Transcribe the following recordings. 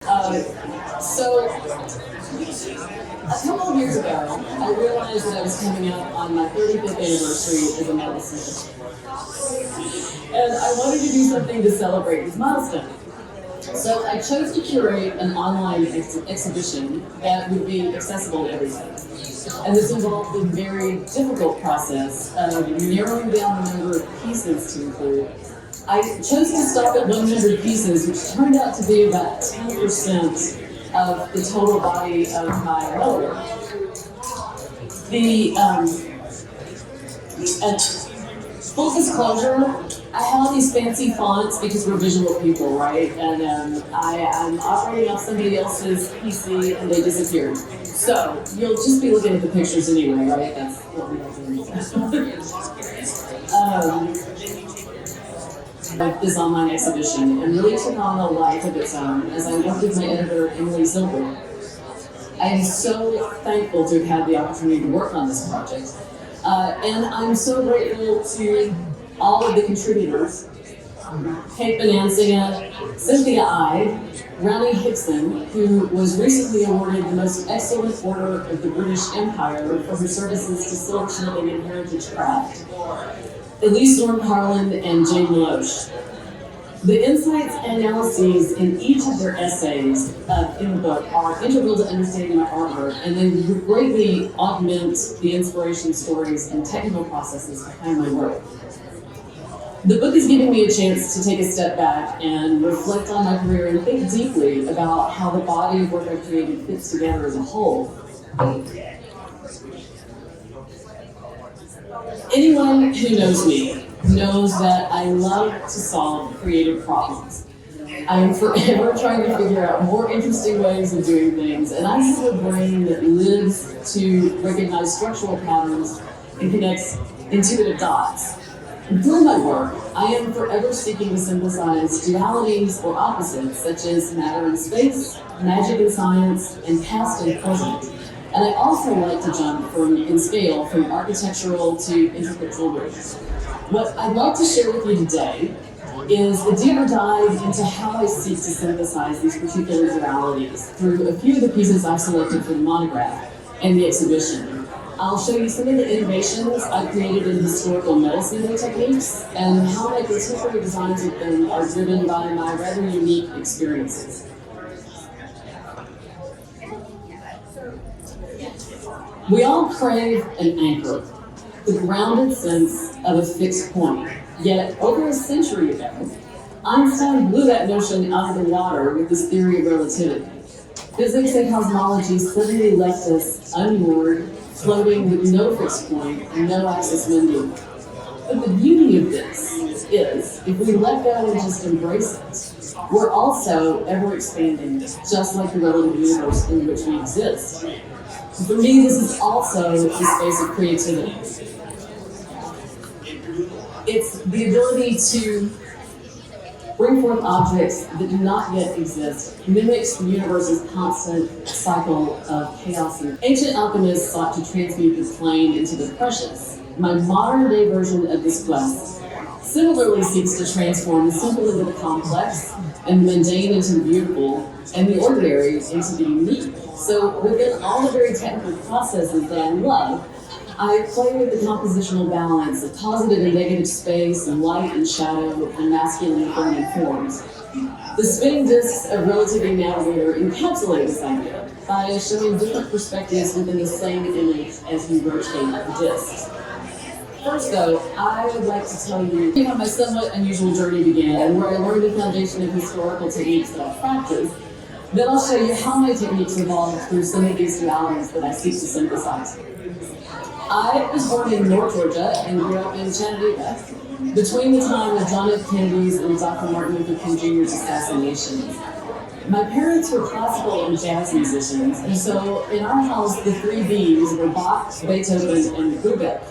So a couple of years ago, I realized that I was coming up on my 35th anniversary as a medicine. And I wanted to do something to celebrate this milestone. So I chose to curate an online exhibition that would be accessible to everyone. And this involved a very difficult process of narrowing down the number of pieces to include. I chose to stop at 100 pieces, which turned out to be about 10% of the total body of my metalwork. And full disclosure, I have these fancy fonts because we're visual people, right? And I'm operating off somebody else's PC and they disappeared. So you'll just be looking at the pictures anyway, right? That's what we do. This online exhibition and really took on a life of its own as I worked with my editor, Emily Silver. I am so thankful to have had the opportunity to work on this project. And I'm so grateful to all of the contributors, Kate Bonanza, Cynthia Ide, Ronnie Hickson, who was recently awarded the Most Excellent Order of the British Empire for her services to silk shielding and heritage craft, Elise Norm Harlan, and Jane Meloche. The insights and analyses in each of their essays in the book are integral to understanding my artwork, and they greatly augment the inspiration, stories, and technical processes behind my work. The book is giving me a chance to take a step back and reflect on my career and think deeply about how the body of work I've created fits together as a whole. Anyone who knows me knows that I love to solve creative problems. I am forever trying to figure out more interesting ways of doing things, and I have a brain that lives to recognize structural patterns and connects intuitive dots. And through my work, I am forever seeking to synthesize dualities or opposites, such as matter and space, magic and science, and past and present. And I also like to jump in scale from architectural to intricate jewelry. What I'd like to share with you today is a deeper dive into how I seek to synthesize these particular dualities through a few of the pieces I've selected for the monograph and the exhibition. I'll show you some of the innovations I've created in historical metal sealing techniques and how my contemporary designs with them are driven by my rather unique experiences. We all crave an anchor, the grounded sense of a fixed point. Yet, over a century ago, Einstein blew that notion out of the water with his theory of relativity. Physics and cosmology suddenly left us unmoored, floating with no fixed point and no axis bending. But the beauty of this is, if we let go and just embrace it, we're also ever expanding, just like the relative universe in which we exist. For me, this is also the space of creativity. It's the ability to bring forth objects that do not yet exist, mimics the universe's constant cycle of chaos. And ancient alchemists sought to transmute the plain into the precious. My modern-day version of this quest similarly seeks to transform the simple into the complex, and the mundane into the beautiful, and the ordinary into the unique. So within all the very technical processes that I love, I play with the compositional balance of positive and negative space, and light and shadow, and masculine and feminine forms. The spinning discs of Relativity Navigator encapsulate this idea by showing different perspectives within the same image as we rotate the discs. First, though, I would like to tell you how my somewhat unusual journey began and where I learned the foundation of historical techniques that I practice. Then I'll show you how my techniques evolved through some of these dualities that I seek to synthesize. I was born in North Georgia and grew up in Chattanooga between the time of John F. Kennedy's and Dr. Martin Luther King Jr.'s assassinations. My parents were classical and jazz musicians, and so in our house, the three Bs were Bach, Beethoven, and Brubeck.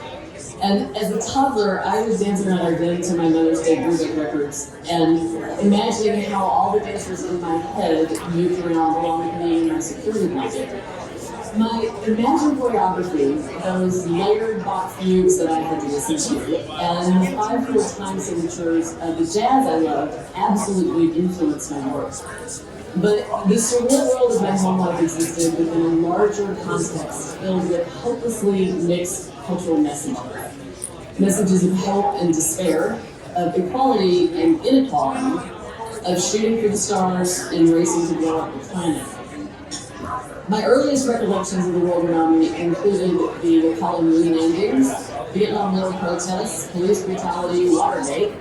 And as a toddler, I was dancing around our den to my Mother's Day Brubeck records and imagining how all the dancers in my head moved around along with me in my security blanket. My imagined choreography, those layered Bach fugues that I had to listen to, and the 5/4 time signatures of the jazz I loved absolutely influenced my work. But the surreal world of my home life existed within a larger context filled with hopelessly mixed cultural messages. Messages of hope and despair, of equality and inequality, of shooting for the stars and racing to blow up the planet. My earliest recollections of the world around me included the Apollo moon landings, Vietnam War protests, police brutality, Watergate,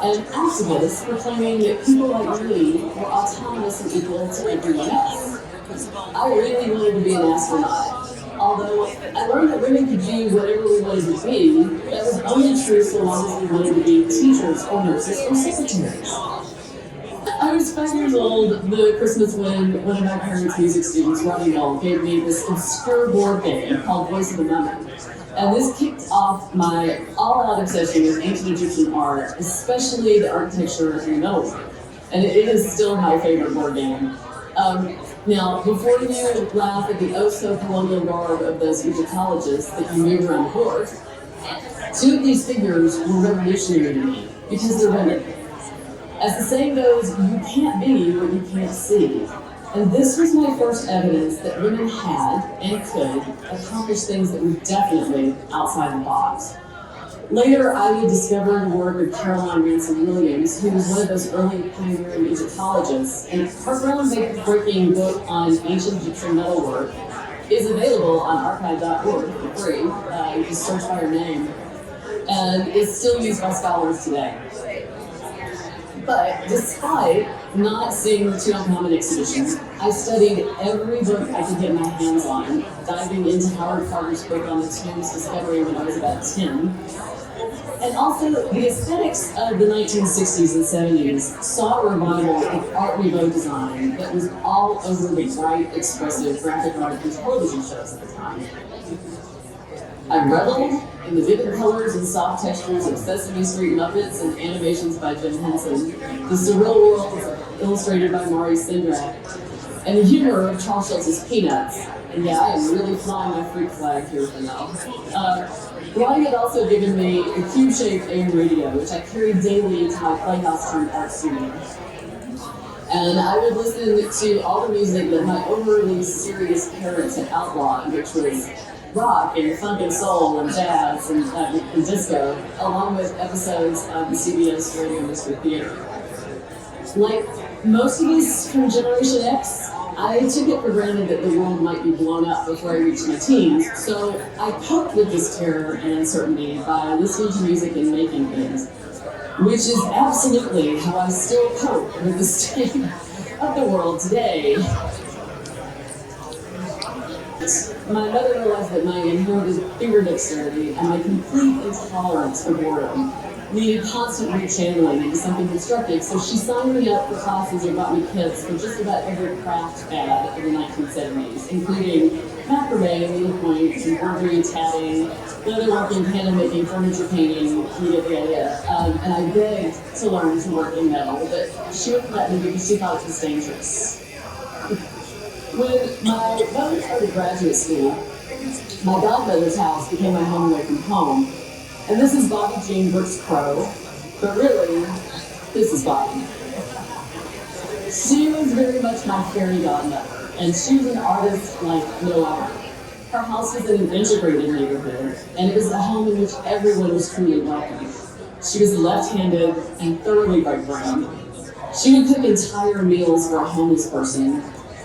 and activists proclaiming that people like me were autonomous and equal to everyone else. I really wanted to be an astronaut, although I learned that women could be whatever we wanted to be. That was only true so long as we wanted to be teachers or nurses or secretaries. I was 5 years old the Christmas when one of my parents' music students, Robbie Knoll, gave me this obscure board game called Voice of the Moment. And this kicked off my all-out obsession with ancient Egyptian art, especially the architecture and metalwork. And it is still my favorite board game. Now, before you laugh at the oh-so-colonial garb of those Egyptologists that can move around the board, two of these figures were revolutionary to me because they're women. As the saying goes, you can't be what you can't see. And this was my first evidence that women had and could accomplish things that were definitely outside the box. Later, I would discover the work of Caroline Ransom Williams, who was one of those early pioneering Egyptologists, and her groundbreaking book on ancient Egyptian metalwork is available on archive.org for free. You just search by her name, and it's still used by scholars today. But despite not seeing the Tucson exhibition, I studied every book I could get my hands on, diving into Howard Carter's book on the tomb's discovery when I was about 10. And also, the aesthetics of the 1960s and 70s saw a revival of Art Nouveau design that was all over the bright, expressive graphic art and television shows at the time. I reveled in the vivid colors and soft textures of Sesame Street Muppets and animations by Jim Henson, the surreal worlds illustrated by Mari Sindrak, and the humor of Charles Schultz's Peanuts. And yeah, I am really flying my freak flag here for now. Ronnie had also given me a cube-shaped AM radio, which I carried daily into my playhouse-turned-art studio. And I would listen to all the music that my overly serious parents had outlawed, which was rock and funk and soul and jazz and disco, along with episodes of the CBS Radio Mystery Theater. Like most of us from Generation X, I took it for granted that the world might be blown up before I reached my teens, so I coped with this terror and uncertainty by listening to music and making things, which is absolutely how I still cope with the state of the world today. My mother realized that my inherited finger dexterity and my complete intolerance for boredom needed constant rechanneling into something constructive, so she signed me up for classes or bought me kits for just about every craft fad of the 1970s, including macrame, needlepoint, embroidery, tatting, leatherworking, candle making, furniture painting, you get the idea. And I begged to learn to work in metal, but she wouldn't let me because she thought it was dangerous. When my mother started graduate school, my godmother's house became my home away from home. And this is Bobby Jean Brooks Crow, but really, this is Bobby. She was very much my fairy godmother, and she was an artist like no other. Her house was in an integrated neighborhood, and it was a home in which everyone was truly welcome. She was left-handed and thoroughly right-brained. She would cook entire meals for a homeless person.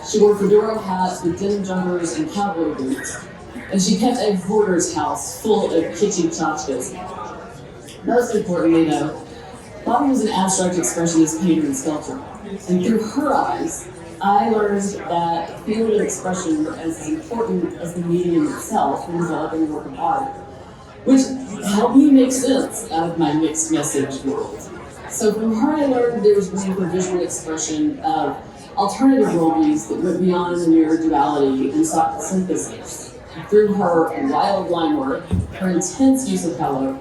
She wore fedora hats with denim jumpers and cowboy boots. And she kept a hoarder's house full of kitschy tchotchkes. Most importantly, though, Bobby was an abstract expressionist painter and sculptor. And through her eyes, I learned that feeling and expression were as important as the medium itself in developing a work of art, which helped me make sense out of my mixed message world. So from her, I learned there was room for visual expression of alternative worldviews that went beyond the mere duality and sought synthesis. Through her wild line work, her intense use of color,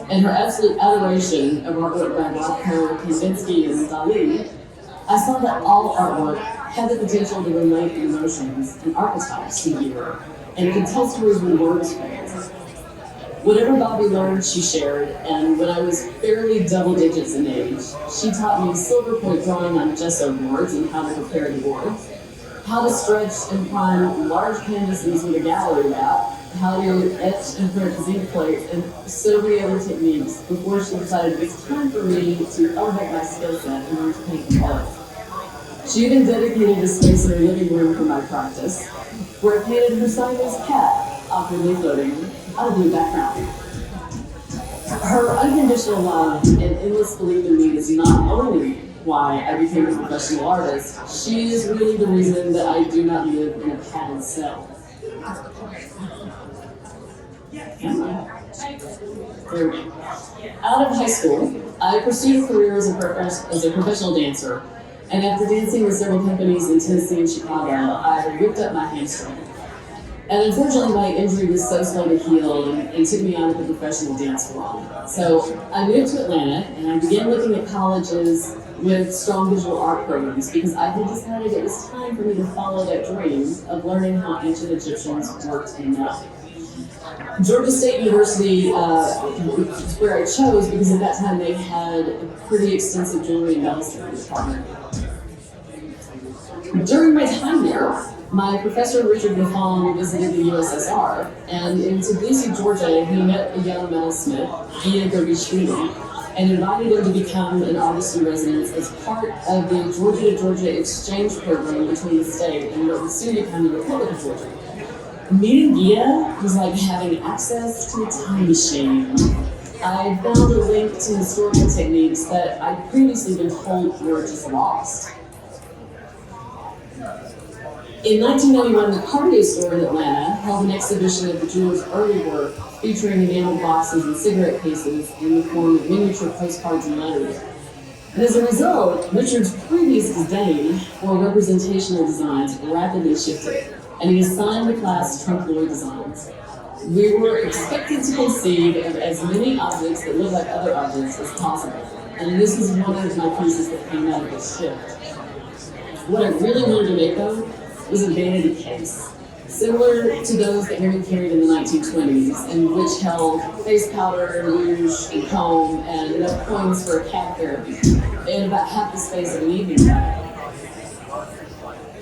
and her absolute adoration of artwork by Rothko, Kandinsky, and Dali, I saw that all artwork had the potential to relate the emotions and archetypes to the viewer, and could tell stories when words failed. Whatever Bobby learned, she shared, and when I was barely double digits in age, she taught me silver point drawing on gesso boards and how to prepare the board, how to stretch and prime large canvases with a gallery map, how to etch and print zinc plate, and so many other techniques before she decided it was time for me to elevate my skill set and learn to paint and color. She even dedicated a space in her living room for my practice, where I painted her Siamese cat, awkwardly floating on a blue background. Her unconditional love and endless belief in me is not only why I became a professional artist, she is really the reason that I do not live in a padded cell. Out of high school, I pursued a career as a professional dancer, and after dancing with several companies in Tennessee and Chicago, I ripped up my hamstring. And unfortunately, my injury was so slow to heal and took me out of the professional dance world. So I moved to Atlanta, and I began looking at colleges with strong visual art programs because I had decided it was time for me to follow that dream of learning how ancient Egyptians worked in metal. Georgia State University was where I chose because at that time they had a pretty extensive jewelry and metalwork department. During my time there, my professor Richard Buffon visited the USSR, and in Tbilisi, Georgia, he met a young metalsmith, Gia Gergishvili, and invited him to become an artist in residence as part of the Georgia to Georgia exchange program between the state and what would soon become the Republic of Georgia. Meeting Gia was like having access to a time machine. I found a link to historical techniques that I'd previously been told were just lost. In 1991, the Cartier store in Atlanta held an exhibition of the jeweler's early work featuring enameled boxes and cigarette cases in the form of miniature postcards and letters. And as a result, Richard's previous disdain for representational designs rapidly shifted, and he assigned the class trunk-lore designs. We were expected to conceive of as many objects that look like other objects as possible, and this is one of my pieces that came out of this shift. What I really wanted to make, though, was a vanity case, similar to those that women carried in the 1920s, and which held face powder, rouge, and comb, and enough coins for a cat therapy, and about half the space of an evening bag.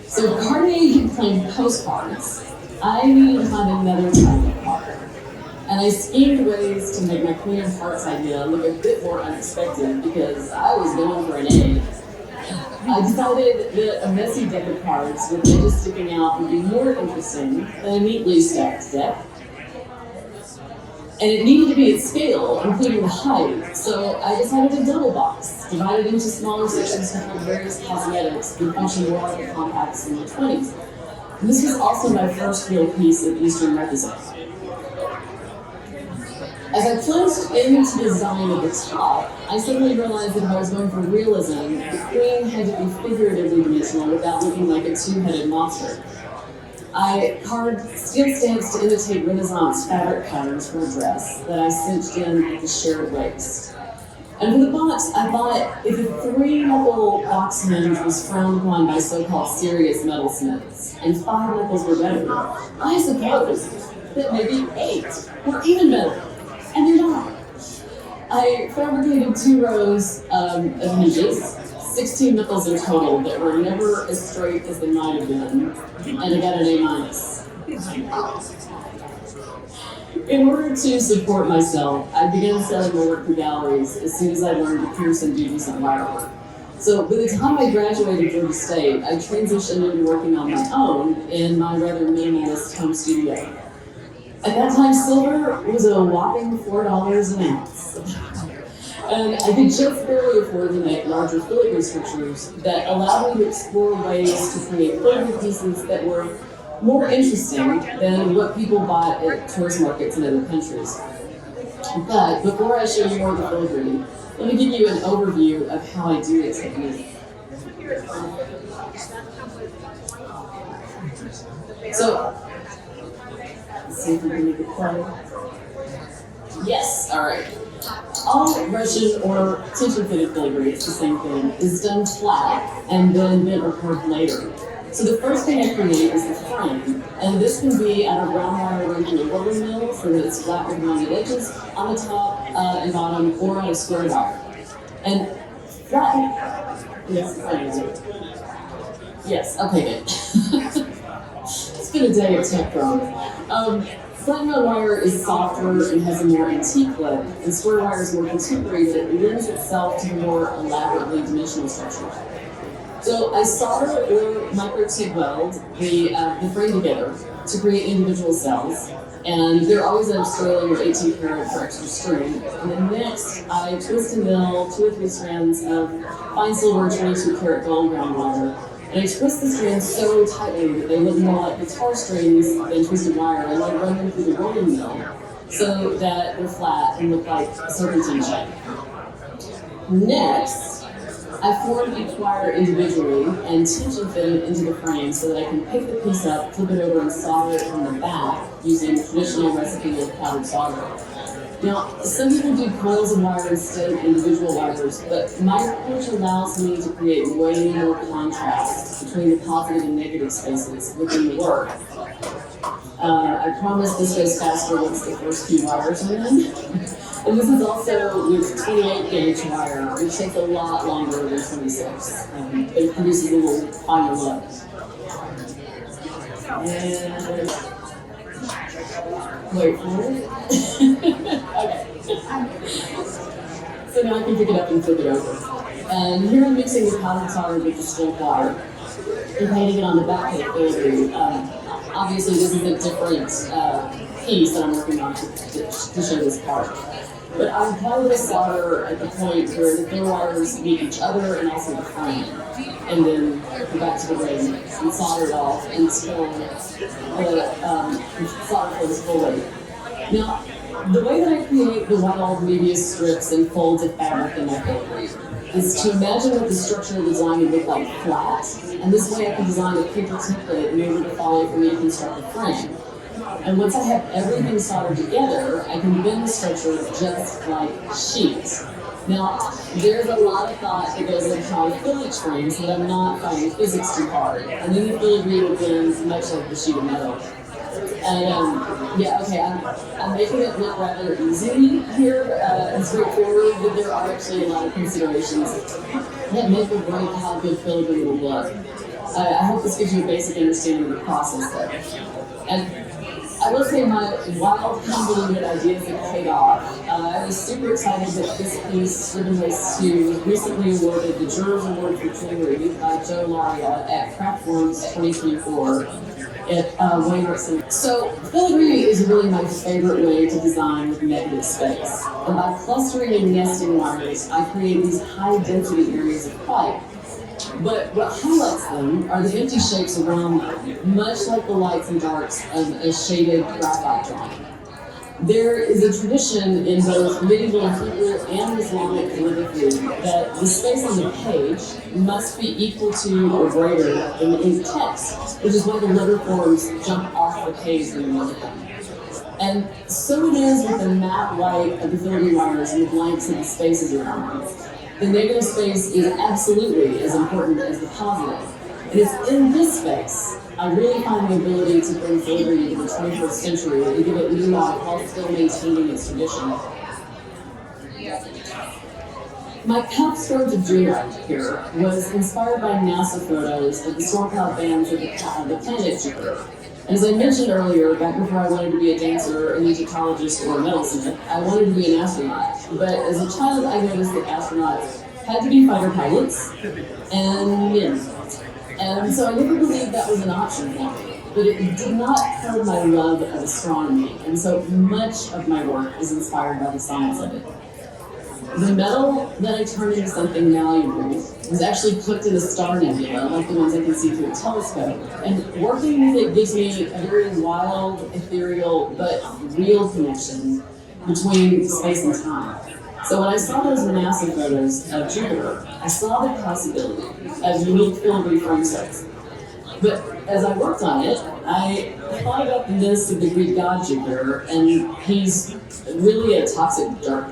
So Cartier had claimed postcards. I needed to find another type of card. And I schemed ways to make my Queen of Hearts idea look a bit more unexpected because I was going for an A. I decided that a messy deck of cards with edges sticking out would be more interesting than a neatly stacked deck. And it needed to be at scale, including the height, so I decided to double box, divided into smaller sections to hold various cosmetics and function more like a compacts in the 20s. And this was also my first real piece of Eastern represent. As I plunged into the design at the top, I suddenly realized that if I was going for realism, the queen had to be figuratively dimensional without looking like a two-headed monster. I carved steel stamps to imitate Renaissance fabric patterns for a dress that I cinched in at the shared waist. And for the box, I thought if a three-knuckle box hinge was frowned upon by so-called serious metalsmiths, and 5 knuckles were better, I suppose that maybe 8 were even better. And they're not. I fabricated 2 rows of hinges, 16 knuckles in total that were never as straight as they might have been, and I got an A-. In order to support myself, I began selling my work to galleries as soon as I learned to pierce and do decent wire work. So by the time I graduated Georgia State, I transitioned into working on my own in my rather minimalist home studio. At that time, silver was a whopping $4 an ounce. And I could just barely afford to make larger filigree structures that allowed me to explore ways to create filigree pieces that were more interesting than what people bought at tourist markets in other countries. But before I show you more of the filigree, let me give you an overview of how I do the technique. So, let's see if we can make it play. Yes, all right. All Russian or tension-fitted filigree, it's the same thing, is done flat and then bent or curved later. So the first thing I create is the frame, and this can be at a round wire run through a rolling mill so that it's flat with rounded edges on the top and bottom, or on a square wire. And flatten. Yes, okay, good. It's been a day of tech drama. Flattened wire is softer and has a more antique look, and square wire is more contemporary, but it lends itself to a more elaborately dimensional structure. So I solder or micro-tube weld the frame together to create individual cells, and they're always at sterling or 18 karat for extra string. And then next, I twist and mill 2 or 3 strands of fine silver 22 karat gold ground wire. And I twist the strands so tightly that they look more like guitar strings than twisted wire, and I run them through the rolling mill so that they're flat and look like a serpentine shape. Next, I form each wire individually and tension fit it into the frame so that I can pick the piece up, flip it over, and solder it from the back using traditional recipe of powdered solder. Now, some people do coils of wire instead of individual wires, but my approach allows me to create way more contrast between the positive and negative spaces within the work. I promise this goes faster once the first few wires are in. And this is also with 28 gauge wire, which takes a lot longer than 26, but it produces a little finer look. And wait for it. Okay. So now I can pick it up and flip it over. And here I'm mixing the powdered solder with the strip wire and painting it on the back of the filigree. Obviously, this is a different piece that I'm working on to show this part. But I apply this solder at the point where the thin wires meet each other and also the frame. And then go back to the ring and solder it off until the solder flows fully. Now, the way that I create the wild Rebellious strips and folds of fabric in my filigree is to imagine what the structural design would look like flat, and this way I can design a paper template in order to follow for me to construct a frame. And once I have everything soldered together, I can bend the structure just like sheets. Now, there's a lot of thought that goes into how I fill each frame so that I'm not finding physics too hard. And then the filigree will bend much like the sheet of metal. And yeah, okay, I'm making it look rather easy here and straightforward, but there are actually a lot of considerations that make or break how good filigree will look. I hope this gives you a basic understanding of the process though. And I will say my wild, convoluted ideas have paid off. I was super excited that this piece, Rebellious 2, was recently awarded the Jurors Award for Jewelry by Joe Laria at Craft Forums 2024 at Wayne. So filigree is really my favorite way to design with negative space. And by clustering and nesting wires, I create these high-density areas of pipe. But what highlights them are the empty shapes around them, much like the lights and darks of a shaded graphite drawing. There is a tradition in both medieval Hebrew and Islamic calligraphy that the space on the page must be equal to or greater than the ink text, which is why the letter forms jump off the page when you look at them. And so it is with the matte white of the filigree wires and the blanks of the spaces around them. The negative space is absolutely as important as the positive. And it's in this space I really find the ability to bring filigree into the 21st century and give it new life while still maintaining its tradition. My cup scourge of June here was inspired by NASA photos of the storm cloud bands of the planet Jupiter. And as I mentioned earlier, back before I wanted to be a dancer, an Egyptologist, or a metalsmith, I wanted to be an astronaut. But as a child, I noticed that astronauts had to be fighter pilots and men. And so I never believed that was an option for me. But it did not curb my love of astronomy, and so much of my work is inspired by the science of it. The metal that I turned into something malleable was actually cooked in a star nebula, like the ones I can see through a telescope. And working with it gives me a very wild, ethereal, but real connection between space and time. So when I saw those NASA photos of Jupiter, I saw the possibility of unique filigree frame sets. But as I worked on it, I thought about the myths of the Greek god Jupiter, and he's really a toxic jerk.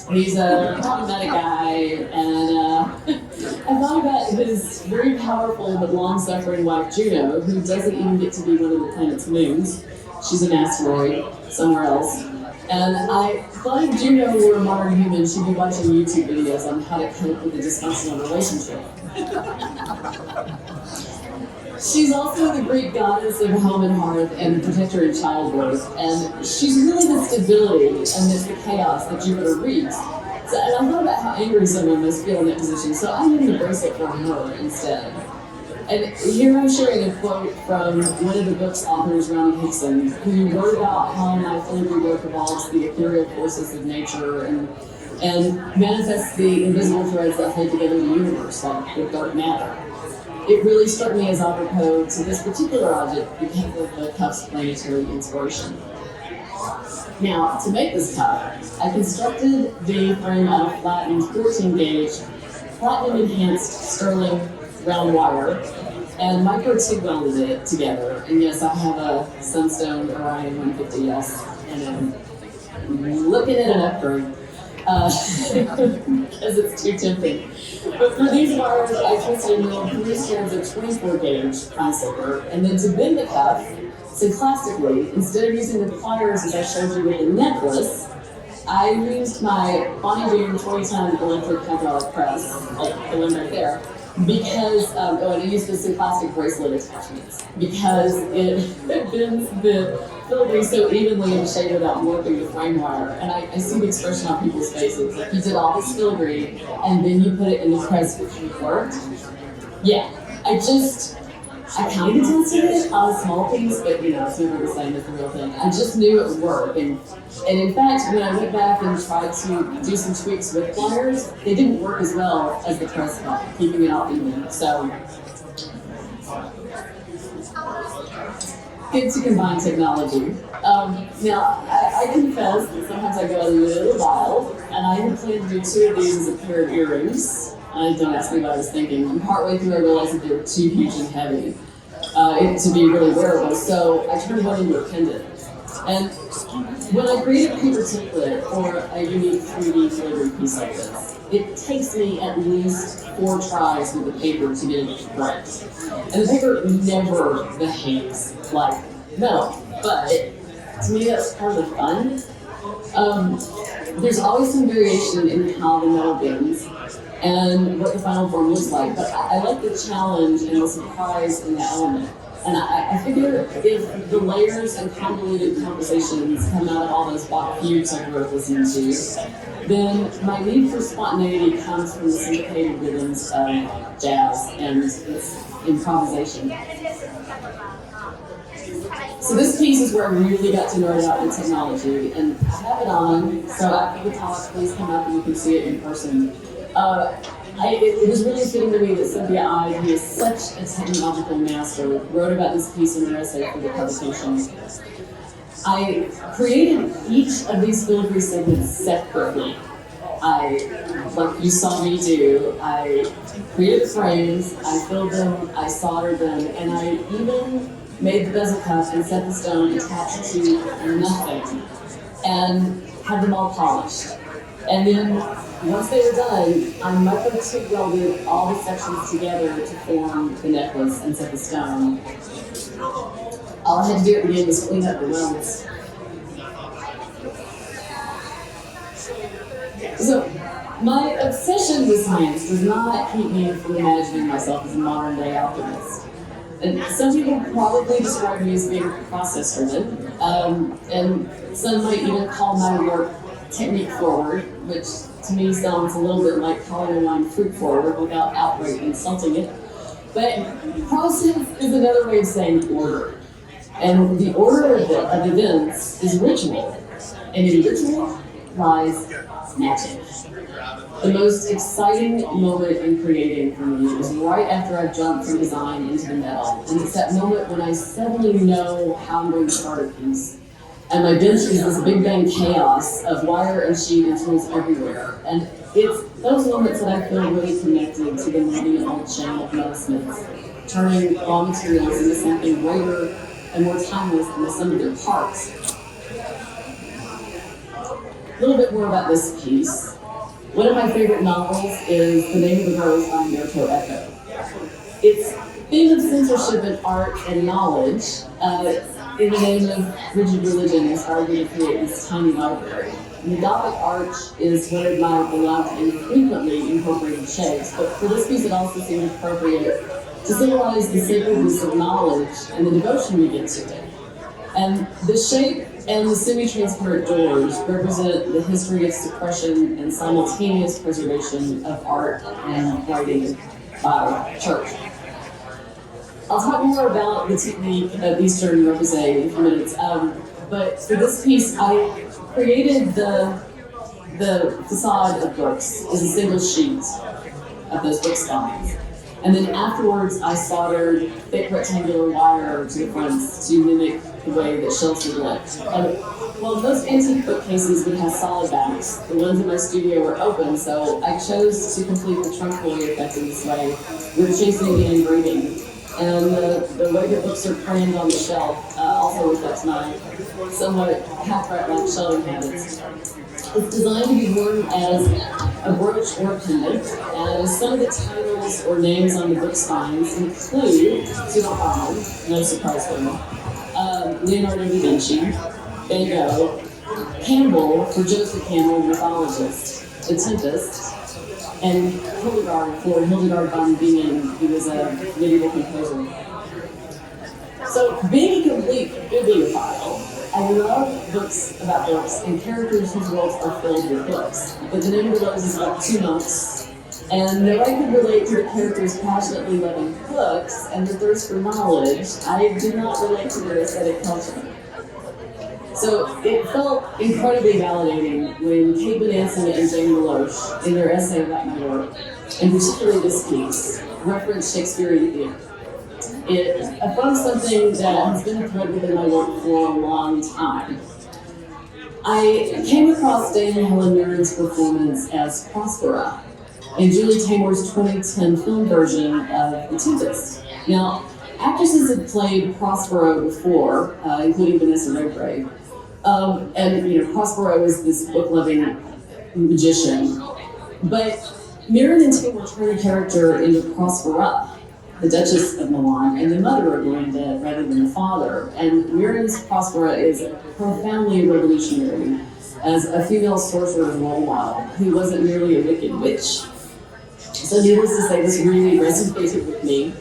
He's a problematic guy, and I thought about his very powerful but long-suffering wife Juno, who doesn't even get to be one of the planet's moons. She's an asteroid somewhere else. And I thought if Juno were a modern human, she'd be watching YouTube videos on how to cope with a dysfunctional relationship. She's also the Greek goddess of home and hearth and the protector of childbirth, and she's really the stability amidst the chaos that Jupiter reaps. So, and I thought about how angry someone must feel in that position, so I didn't embrace it for her instead. And here I'm sharing a quote from one of the book's authors, Ronnie Hickson, who wrote about how my filigree work evolves the ethereal forces of nature and manifests the invisible threads that hold together the universe, like the dark matter. It really struck me as apropos to this particular object because of the cuff's planetary inspiration. Now, to make this cuff, I constructed the frame out of flattened 14-gauge, platinum-enhanced sterling round wire, and micro-TIG welded it together. And yes, I have a Sunstone Orion 150S, and I'm looking at an upgrade because it's too tempting. But for these wires, I twisted and milled 3 strands of 24-gauge concealer, and then to bend the cuff, synclastically, instead of using the pliers as I showed you with the necklace, I used my Bonnie Doon 20-ton electric hydraulic press, like the one right there, because, and I used the synclastic bracelet attachments, because it bends the filigree so evenly in the shape without warping the frame wire. And I see the expression on people's faces, like you did all this filigree, and then you put it in the press, which worked. Yeah, I kind of tested it on a small piece, but it's never the same as the real thing. I just knew it would work, and in fact, when I went back and tried to do some tweaks with pliers, they didn't work as well as the press cut, keeping it all even. So, good to combine technology. Now, I confess that sometimes I go a little wild, and I had planned to do 2 of these as a pair of earrings. Don't ask me what I was thinking. And partway through, I realized that they were too huge and heavy to be really wearable, so I turned one into a pendant. And when I create a paper template for a unique 3D filigree piece like this, it takes me at least 4 tries with the paper to get it right. And the paper never behaves like metal, but to me that's part of the fun. There's always some variation in how the metal bends and what the final form looks like, but I like the challenge and the surprise in the element. And I figure if the layers and convoluted conversations come out of all those Bach fugues I grew up listening to, then my need for spontaneity comes from the syncopated rhythms of jazz and its improvisation. So this piece is where I really got to nerd out with technology, and I have it on, so after the talk, please come up and you can see it in person. It was really fitting to me that Cynthia I, who is such a technological master, wrote about this piece in her essay for the publication. I created each of these filigree segments separately. Like you saw me do, I created frames, I filled them, I soldered them, and I even made the bezel cuff and set the stone attached to nothing, and had them all polished. And then, once they were done, I micro-TIG welded all the sections together to form the necklace and set the stone. All I had to do at the beginning was clean up the welds. So, my obsession with science does not keep me from imagining myself as a modern-day alchemist. And some people probably describe me as being process-driven, and some might even call my work technique forward, which to me sounds a little bit like calling a wine fruit forward without outright insulting it. But process is another way of saying order. And the order of events is ritual. And in ritual lies magic. The most exciting moment in creating for me is right after I've jumped from design into the metal. And it's that moment when I suddenly know how I'm going to start a piece. And my bench is this big bang chaos of wire and sheet and tools everywhere. And it's those moments that I feel really connected to the millennia-old chain of metalsmiths, turning raw materials into something greater and more timeless than the sum of their parts. A little bit more about this piece. One of my favorite novels is The Name of the Rose by Umberto Eco. Its theme of censorship in art and knowledge, in the name of rigid religion, inspired me to create this tiny library. And the Gothic arch is one of my beloved and frequently incorporated shapes, but for this piece it also seemed appropriate to symbolize the sacredness of knowledge and the devotion we give to it. And the shape and the semi-transparent doors represent the history of suppression and simultaneous preservation of art and writing by church. I'll talk more about the technique of Eastern repoussé in a few minutes, but for this piece I created the facade of books as a single sheet of those book spines. And then afterwards, I soldered thick rectangular wire to the fronts to mimic the way that shelves would look. Well, most antique bookcases would have solid backs. The ones in my studio were open, so I chose to complete the trunk pulley effect in this way with chasing and engraving. And the way that books are crammed on the shelf also reflects my somewhat half-rat-like shelving habits. It's designed to be worn as a brooch or pendant, and some of the titles or names on the book spines include Tucson, no surprise for me, Leonardo da Vinci, Van Gogh, Campbell for Joseph Campbell, mythologist, The Tempest, and Hildegard for Hildegard von Bingen, who was a medieval composer. So, being a complete bibliophile, I love books about books and characters whose worlds are filled with books. But the name of the rose is about 2 months, and though I could relate to the characters passionately loving books and their thirst for knowledge, I did not relate to their aesthetic culture. So it felt incredibly validating when Kate Bonanza and Jane Meloche, in their essay about my work, and particularly this piece, referenced Shakespearean theater. It affirms something that has been a thread within my work for a long time. I came across Dame Helen Mirren's performance as Prospera in Julie Taymor's 2010 film version of The Tempest. Now, actresses have played Prospero before, including Vanessa Redgrave. And Prospero is this book-loving magician. But Mirren and Taymor turned the character into Prospera, the Duchess of Milan, and the mother of Miranda rather than the father. And Mirren's Prospera is profoundly revolutionary as a female sorcerer role model who wasn't merely a wicked witch. So needless to say, this really resonated with me.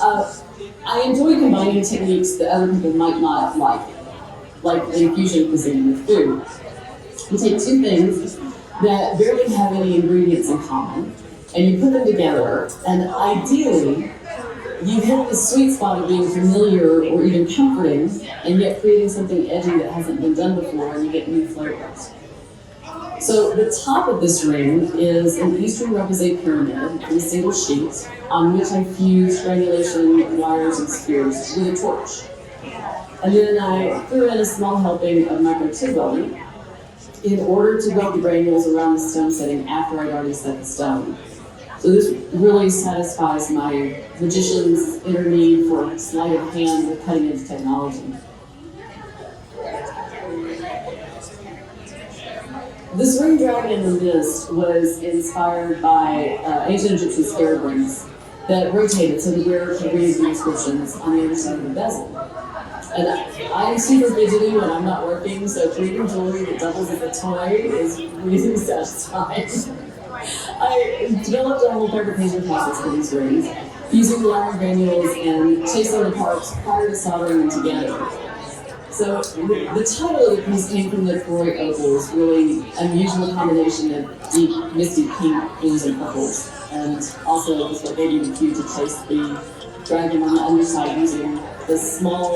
I enjoy combining techniques that other people might not like infusion cuisine with food. You take 2 things that barely have any ingredients in common, and you put them together, and ideally, you hit the sweet spot of being familiar or even comforting, and yet creating something edgy that hasn't been done before, and you get new flavors. So the top of this ring is an Eastern repoussé pyramid in a single sheet on which I fuse granulation wires and spheres with a torch. And then I threw in a small helping of micro-tube welding in order to build the granules around the stone setting after I'd already set the stone. So this really satisfies my magician's inner need for sleight of hand with cutting-edge technology. This ring dragon in the mist was inspired by ancient Egyptian scarab rings that rotated so the wearer could read the inscriptions on the other side of the bezel. And I'm super fidgety when I'm not working, so creating jewelry that doubles as a toy is really satisfying. I developed a whole fabrication process for these rings, using wire granules and chasing the parts prior to soldering them together. So the title of the piece came from the Troy opals, really unusual combination of deep, misty pink, blues, and purples. And also it was what gave me the cue to chase the dragon on the underside using the small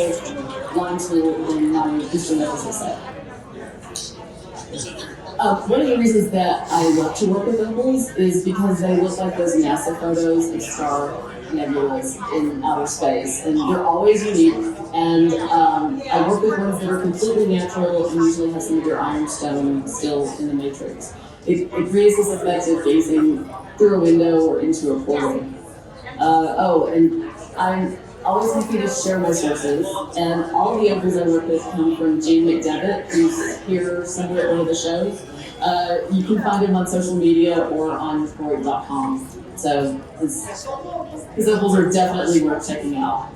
line tool in my Eastern repoussé set. One of the reasons that I love to work with opals is because they look like those NASA photos of star nebulas in outer space, and they're always unique. And I work with ones that are completely natural and usually have some of their ironstone still in the matrix. It creates this effect of gazing through a window or into a portal. And I'm always happy to share my sources, and all the opals I work with come from Jane McDevitt, who's here somewhere at one of the shows. You can find him on social media or on Freud.com. So his opals are definitely worth checking out.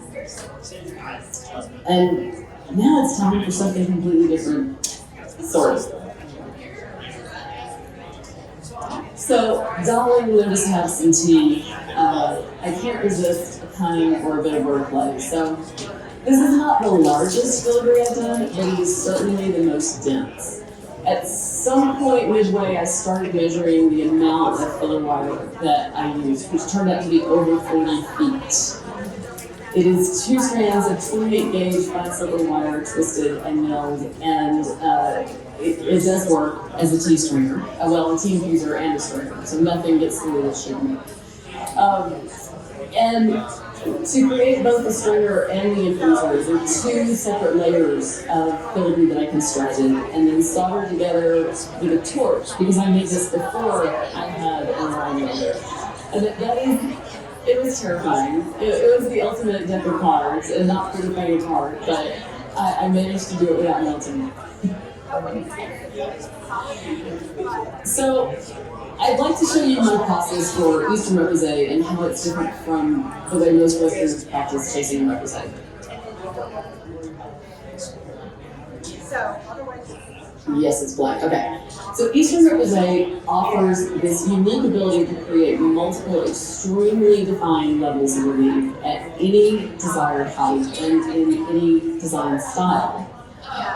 And now it's time for something completely different, sort of. So, darling Linda's have some tea. I can't resist a pun or a bit of wordplay. So, this is not the largest filigree I've done, but it is certainly the most dense. At some point midway, I started measuring the amount of filler wire that I used, which turned out to be over 40 feet. It is 2 strands of 28 gauge fine silver wire twisted and milled, and it does work as a tea stringer. Well, a tea infuser and a stringer, so nothing gets through that shouldn't. And to create both the stringer and the infuser, there are 2 separate layers of filigree that I constructed and then soldered together with a torch, because I made this before I had a line over. And it was terrifying. It was the ultimate deck of cards, and not for the faint of heart, but I managed to do it without melting. So, I'd like to show you my process for Eastern Reposé and how it's different from the way most Westerners practice chasing Reposé. Yes, it's black. Okay. So Eastern Reposé offers this unique ability to create multiple extremely defined levels of relief at any desired height and in any design style.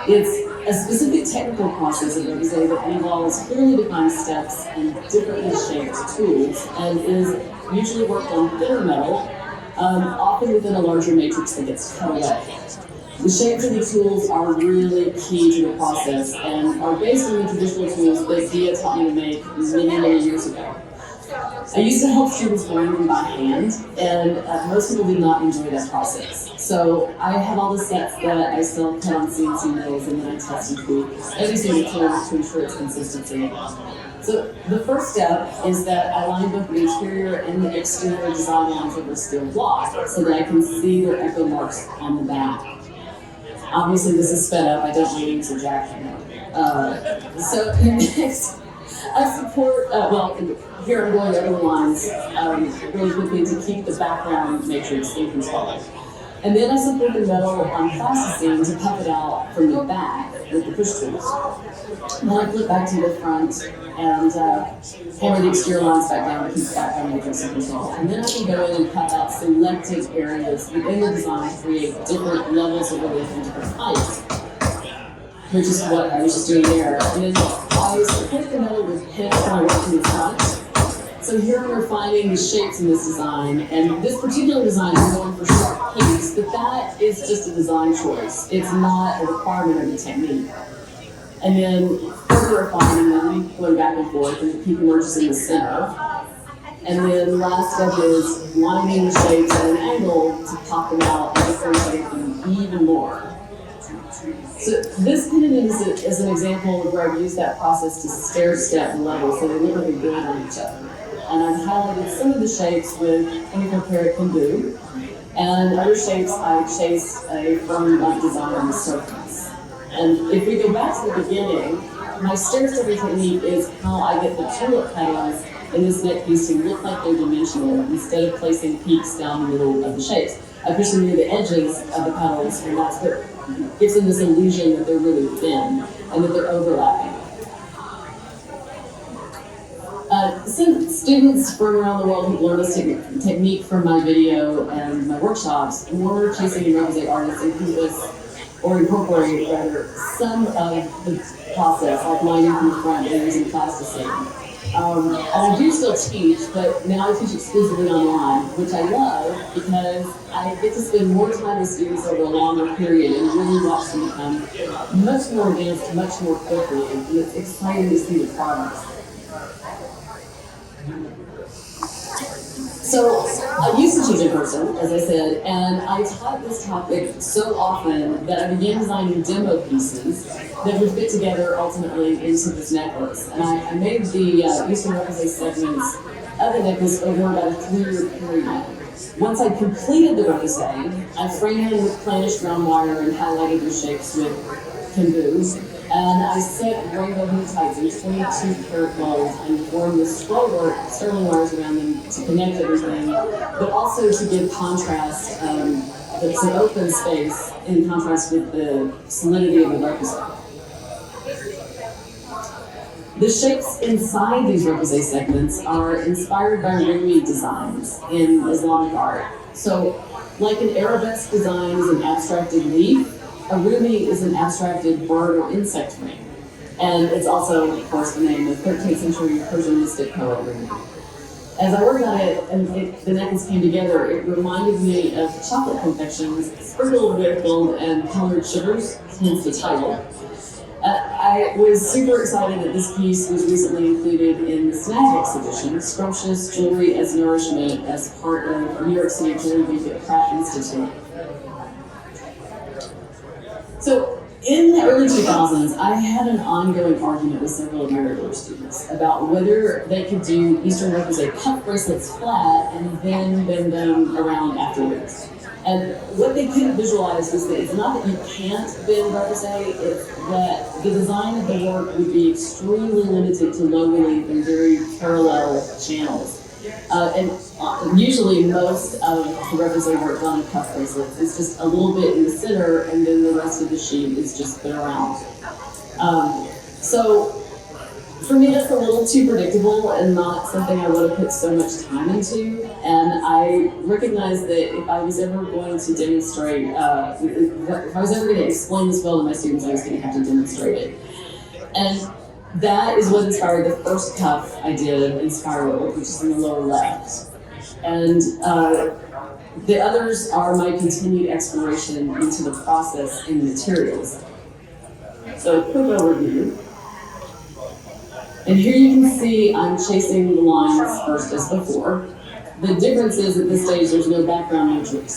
It's a specific technical process of Reposé that involves clearly defined steps and differently shaped tools, and is usually worked on thinner metal, often within a larger matrix that gets cut away. The shapes of the tools are really key to the process and are based on the traditional tools that Dia taught me to make many years ago. I used to help students grind them by hand, and most people did not enjoy that process. So I have all the sets that I still cut on CNC mills, and then I test and tweak every single tool to ensure its consistency. So the first step is that I line both the interior and the exterior design lines over steel block so that I can see their echo marks on the back. Obviously this is sped up, I don't want to use a jacket. So next, I support, here I'm going over the lines really quickly to keep the background matrix in control. And then I support the metal on plasticine to puff it out from the back with the push tools. Then I flip back to the front and hammer the exterior lines back down to keep the background matrix in control. And then I can go in and cut out selected areas within the design to create different levels of relief and different heights, which is what I was just doing there. And then I support the metal with pins when I work in the front. So here I'm refining the shapes in this design, and this particular design is going for sharp peaks, but that is just a design choice. It's not a requirement of the technique. And then further refining them, going back and forth, and the peak emerges in the center. And then the last step is lining the shapes at an angle to pop them out and differentiate them even more. So this pendant is an example of where I've used that process to stair-step the levels so they literally build on each other. And I've highlighted some of the shapes with 24-karat bamboo, and other shapes I chased a firm design on the surface. And if we go back to the beginning, my stair-stepping technique is how I get the tulip petals in this neck piece to look like they're dimensional instead of placing peaks down the middle of the shapes. I push them near the edges of the petals, and that's what gives them this illusion that they're really thin and that they're overlapping. Some students from around the world who've learned this technique from my video and my workshops were chasing Reposé artists and who incorporate rather some of the process, like lining from the front and using plasticine. And I do still teach, but now I teach exclusively online, which I love because I get to spend more time with students over a longer period and really watch them become much more advanced, much more quickly, and it's exciting to see the progress. So I used to teach in person, as I said, and I taught this topic so often that I began designing demo pieces that would fit together ultimately into this necklace. And I made the Eastern Reposé segments of the necklace over about a 3-year period. Once I completed the Reposé, I framed them with planished round wire and highlighted the shapes with bamboo. And I set rainbow hematite in 22 karat gold and formed the sterling wires around them to connect everything, but also to give contrast. It's an open space in contrast with the solidity of the requisite. The shapes inside these requisite segments are inspired by Rumi designs in Islamic art. So, like an arabesque design is an abstracted leaf, a Rumi is an abstracted bird or insect ring. And it's also, of course, the name of 13th century Persian mystic poet Rumi. As I worked on it and the necklace came together, it reminded me of chocolate confections sprinkled with gold and colored sugars, hence the title. I was super excited that this piece was recently included in the SNAG exhibition, Scrumptious Jewelry as Nourishment, as part of New York City Jewelry Week at Pratt Institute. So, in the early 2000s, I had an ongoing argument with several of my regular students about whether they could do Eastern requisite cuff bracelets flat and then bend them around afterwards. And what they couldn't visualize was that it's not that you can't bend requisite, it's that the design of the work would be extremely limited to low relief and very parallel channels. Usually most of the requisite work on the cuff bracelets is just a little bit in the center and then the rest of the sheet is just been around. So for me that's a little too predictable and not something I would have put so much time into. And I recognized that if I was ever going to demonstrate, if I was ever going to explain this well to my students, I was going to have to demonstrate it. And that is what inspired the first cuff I did in Spiral, which is in the lower left. And the others are my continued exploration into the process and the materials. So a quick overview. And here you can see I'm chasing the lines first as before. The difference is at this stage there's no background matrix.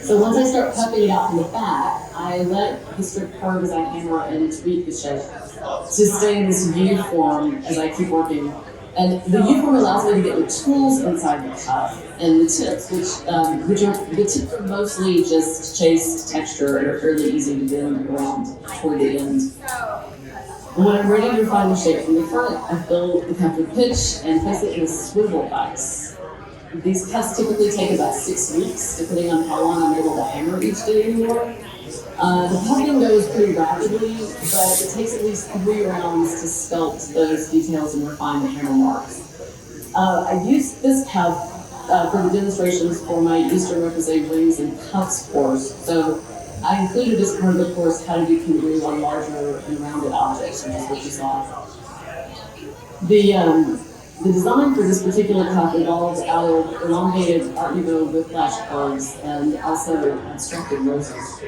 So once I start puffing it out from the back, I let the strip curve as I hammer and tweak the shape to stay in this U form as I keep working. And the U form allows me to get the tools inside the cuff and the tips, the tips are mostly just chased texture and are fairly easy to bend around toward the end. And when I'm ready to refine the shape from the front, I fill the cuff with pitch and place it in a swivel vise. These cuffs typically take about 6 weeks, depending on how long I'm able to hammer each day anymore. The puffing goes pretty rapidly, but it takes at least 3 rounds to sculpt those details and refine the hammer marks. I used this cuff for the demonstrations for my Eastern requisite rings and cuffs course, so I included as part of the course how to do kangaroo on larger and rounded objects, which is what you saw. The design for this particular cuff evolved out of elongated Art Nouveau whiplash curves and also abstracted roses.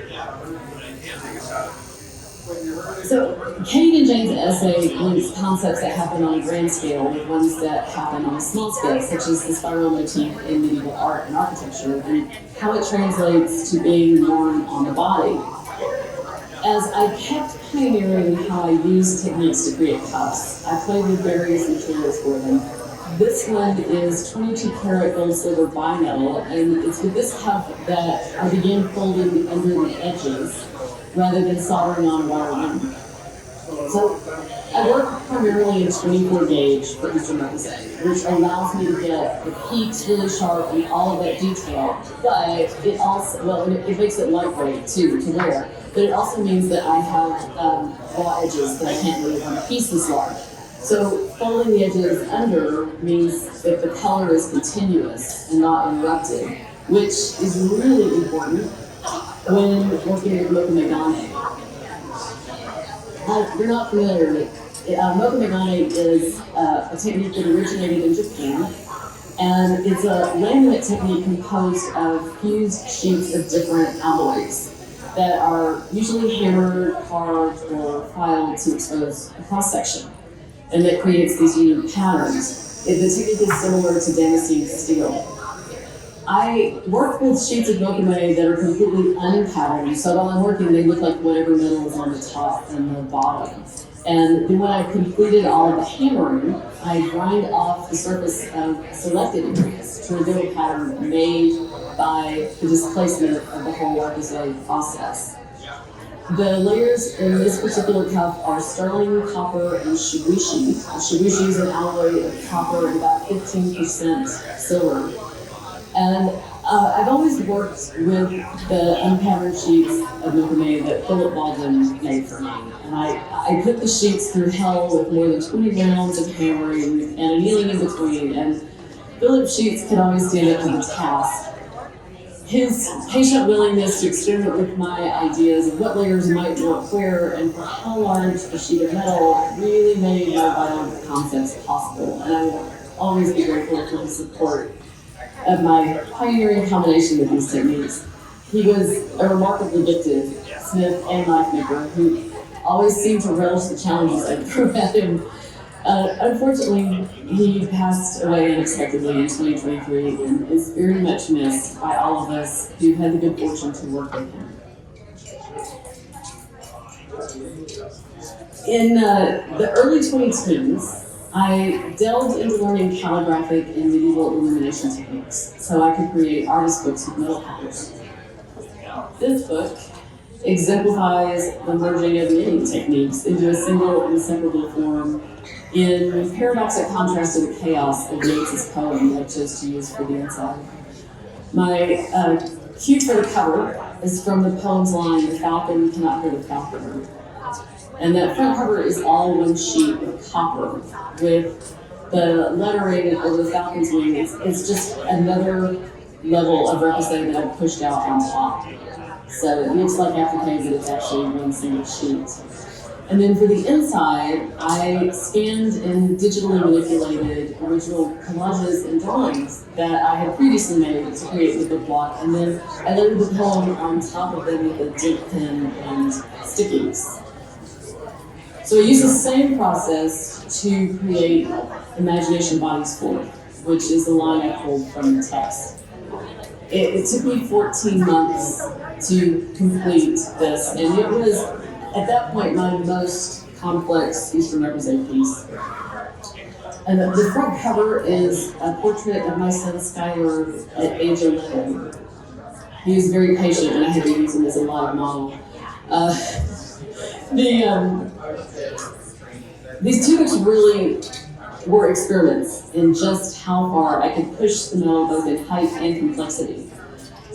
So, Kate and Jane's essay links concepts that happen on a grand scale with ones that happen on a small scale, such as the spiral motif in medieval art and architecture, and how it translates to being worn on the body. As I kept pioneering how I use techniques to create cuffs, I played with various materials for them. This one is 22 karat gold silver bimetal, and it's with this cuff that I began folding under the edges rather than soldering on a wire rim. So I work primarily in 24 gauge for Eastern requisite, which allows me to get the peaks really sharp and all of that detail, but it also, well, it makes it lightweight too to wear, but it also means that I have raw edges that I can't move on a piece this large. So folding the edges under means that the color is continuous and not interrupted, which is really important when working with mocha megane. If you're not familiar with it, mocha megane is a technique that originated in Japan, and it's a laminate technique composed of fused sheets of different alloys that are usually hammered, carved, or filed to expose a cross-section, and that creates these unique patterns. The technique is similar to damascene steel. I work with sheets of mocha that are completely unpatterned, so while I'm working, they look like whatever metal is on the top and the bottom. And then when I've completed all of the hammering, I grind off the surface of selected areas to reveal a pattern made by the displacement of the whole requisite process. The layers in this particular cup are sterling, copper, and shibushi. Shibushi is an alloy of copper and about 15% silver. And I've always worked with the unpatterned sheets of macrame that Philip Baldwin made for me. And I put the sheets through hell with more than 20 rounds of hammering and annealing in between. And Philip's sheets could always stand up to the task. His patient willingness to experiment with my ideas of what layers might work where and for how large a sheet of metal really made my violent concepts possible. And I will always be grateful for his support of my pioneering combination with these techniques. He was a remarkably gifted smith and knife maker who always seemed to relish the challenges I threw at him. Unfortunately, he passed away unexpectedly in 2023 and is very much missed by all of us who had the good fortune to work with him. In the early 2010s, I delved into learning calligraphic and medieval illumination techniques so I could create artist books with metal patterns. This book exemplifies the merging of many techniques into a single inseparable form in paradoxic contrast to the chaos of Yeats's poem that I chose to use for the inside. My cue for the cover is from the poem's line, "The falcon cannot hear the falconer." And that front cover is all one sheet of copper with the lettering over the falcon's wing. It's just another level of representation that I've pushed out on top. So it looks like applique, but it's actually one single sheet. And then for the inside, I scanned and digitally manipulated original collages and drawings that I had previously made to create the book block, and then I layered the poem on top of them with a dip pen and stickies. So I used the same process to create Imagination Bodies 4, which is the line I pulled from the text. It took me 14 months to complete this, and it was, at that point, my most complex Eastern representation piece. And the front cover is a portrait of my son Skylar at age 11. He was very patient, and I had to use him as a live model. These two books really were experiments in just how far I could push the metal both in height and complexity.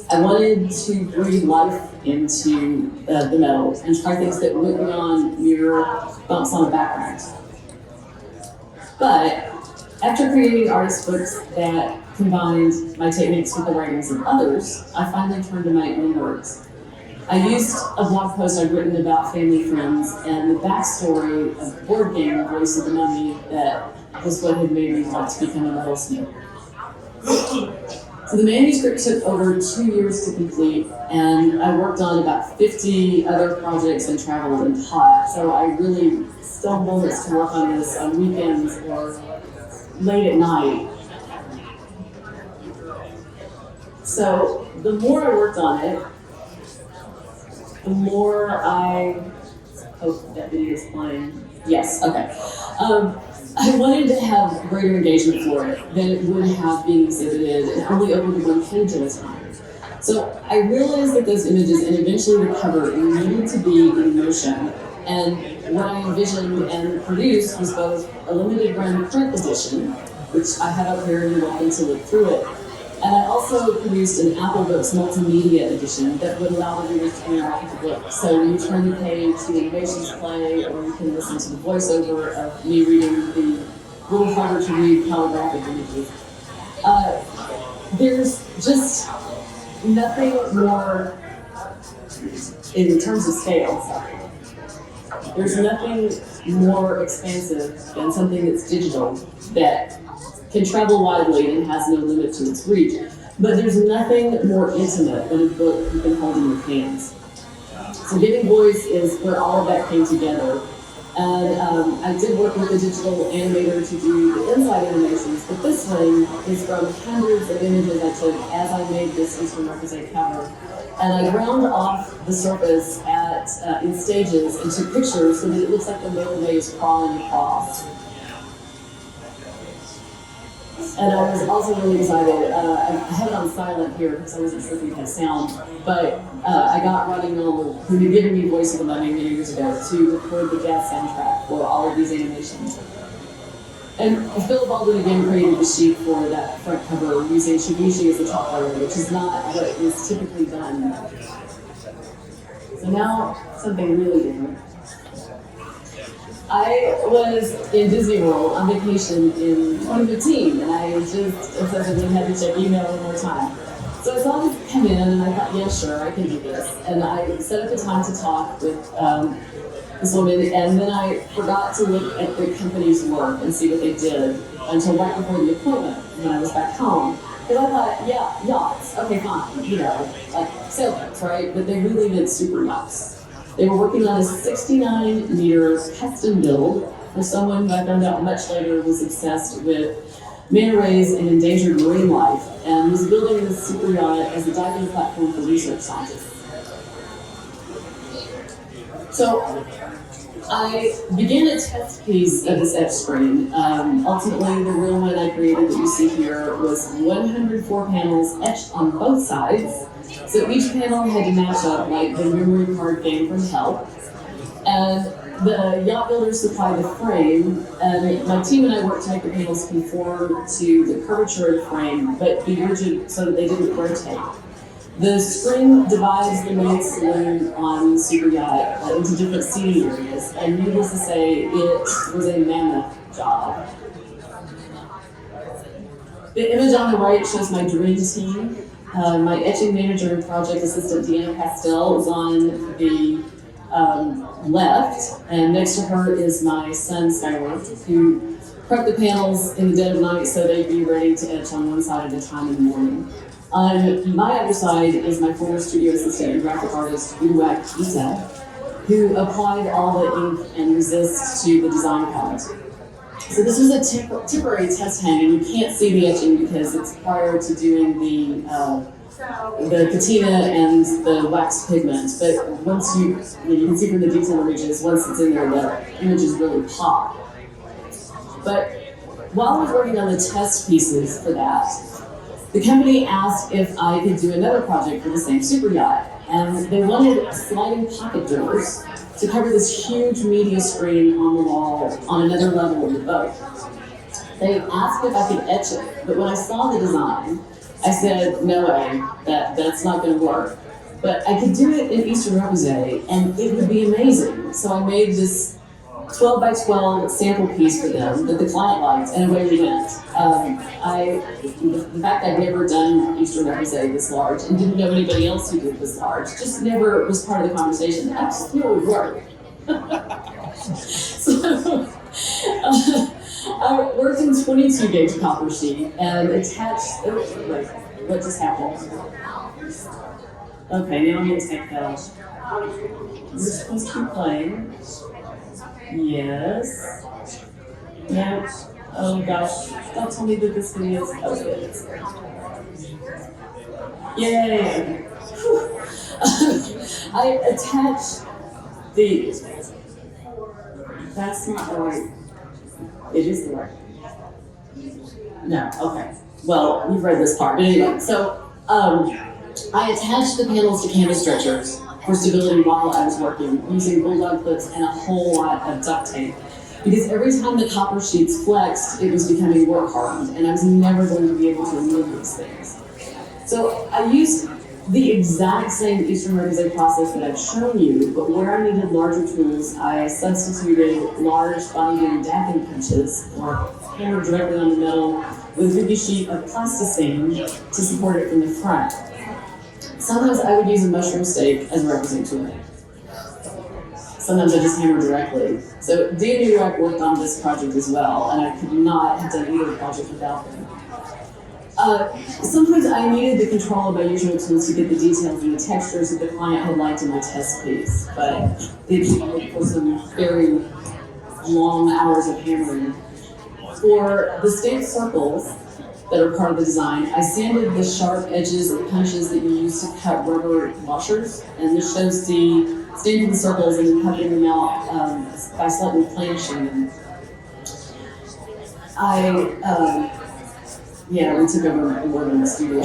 I wanted to breathe life into the metal and try things that went beyond mere bumps on a background. But after creating artist books that combined my techniques with the writings of others, I finally turned to my own words. I used a blog post I'd written about family friends and the backstory of the board game Voice of the Mummy that was what had made me want to become a metalsmith. So the manuscript took over 2 years to complete, and I worked on about 50 other projects and traveled and taught. So I really still moments to work on this on weekends or late at night. So the more I worked on it, the more I hope that video is playing. Yes, okay. I wanted to have greater engagement for it than it would have been exhibited and only open to one page at a time. So I realized that those images and eventually the cover needed to be in motion. And what I envisioned and produced was both a limited run print edition, which I have up here and you're welcome to look through it. And I also produced an Apple Books multimedia edition that would allow the readers to interact with the book. So when you turn the page, the animations play, or you can listen to the voiceover of me reading the little harder to read calligraphic images. There's just nothing more, in terms of scale, there's nothing more expansive than something that's digital that can travel widely and has no limit to its reach. But there's nothing more intimate than a book you can hold in your hands. So Giving Voice is where all of that came together. And I did work with a digital animator to do the inside animations, but this one is from hundreds of images I took as I made this Eastern Represent cover. And I ground off the surface in stages and took pictures so that it looks like the macrame is crawling across. And I was also really excited. I had it on silent here because I wasn't sure if we had sound, but I got Rodney Miller, who had given me Voice of the Mummy many years ago, to record the jazz soundtrack for all of these animations. And Philip Baldwin again created the sheet for that front cover using Shibushi as a top layer, which is not what is typically done. So now something really different. I was in Disney World on vacation in 2015, and I just obsessively had to check email one more time. So I saw this come in, and I thought, yeah, sure, I can do this. And I set up a time to talk with this woman, and then I forgot to look at the company's work and see what they did until right before the appointment when I was back home. Because I thought, yeah, yachts, okay, fine, you know, like sailboats, right? But they really meant super yachts. They were working on a 69-meter custom build for someone who I found out much later was obsessed with manta rays and endangered marine life, and was building this super yacht as a diving platform for research scientists. So I began a test piece of this etch screen. Ultimately, the real one I created that you see here was 104 panels etched on both sides. So each panel had to match up like the memory card game from hell. And the yacht builders supplied the frame, and my team and I worked to make the panels conform to the curvature of the frame, but be rigid so that they didn't rotate. The screen divides the main saloon on the super yacht into different seating areas, and needless to say, it was a mammoth job. The image on the right shows my dream team. My etching manager and project assistant, Deanna Pastel, is on the left, and next to her is my son, Skylar, who prepped the panels in the dead of night so they'd be ready to etch on one side at a time in the morning. On my other side is my former studio assistant and graphic artist, Uduak Ita, who applied all the ink and resist to the design palette. So this was a temporary test hang, and you can't see the etching because it's prior to doing the patina and the wax pigment. But once you can see from the detail images, once it's in there, the images really pop. But while I was working on the test pieces for that, the company asked if I could do another project for the same super yacht, and they wanted sliding pocket doors to cover this huge media screen on the wall on another level of the boat. They asked if I could etch it, but when I saw the design, I said, no way, that's not going to work. But I could do it in Eastern Represent, and it would be amazing. So I made this 12 by 12 sample piece for them that the client liked, and away we went. The fact I'd never done Eastern Represent this large and didn't know anybody else who did this large, just never was part of the conversation. I just knew it would work. So I worked in 22 gauge copper sheet and attached, what just happened? Okay, now I'm going to take that. We're supposed to be playing. Yes. No. Oh gosh. Don't tell me that this video is posted. Yay. I attached these. That's not the right. It is the right. No, okay. Well, you've read this part. But anyway, so I attached the panels to canvas stretchers for stability while I was working, using bulldog clips and a whole lot of duct tape. Because every time the copper sheets flexed, it was becoming work hardened, and I was never going to be able to remove these things. So I used the exact same Eastern Represent process that I've shown you, but where I needed larger tools, I substituted large bonding dacking punches, or hammered directly on the metal with a big sheet of plasticine to support it from the front. Sometimes I would use a mushroom stake as a represent tool. Sometimes I just hammer directly. So Dan and Uduak worked on this project as well, and I could not have done either project without them. Sometimes I needed the control of my usual tools to get the details and the textures that the client had liked in my test piece, but it called for some very long hours of hammering. For the stamped circles that are part of the design, I sanded the sharp edges of the punches that you use to cut rubber washers, and this shows the stamping the circles and then cutting them out by slightly planishing them. Yeah, we took over and worked in the studio.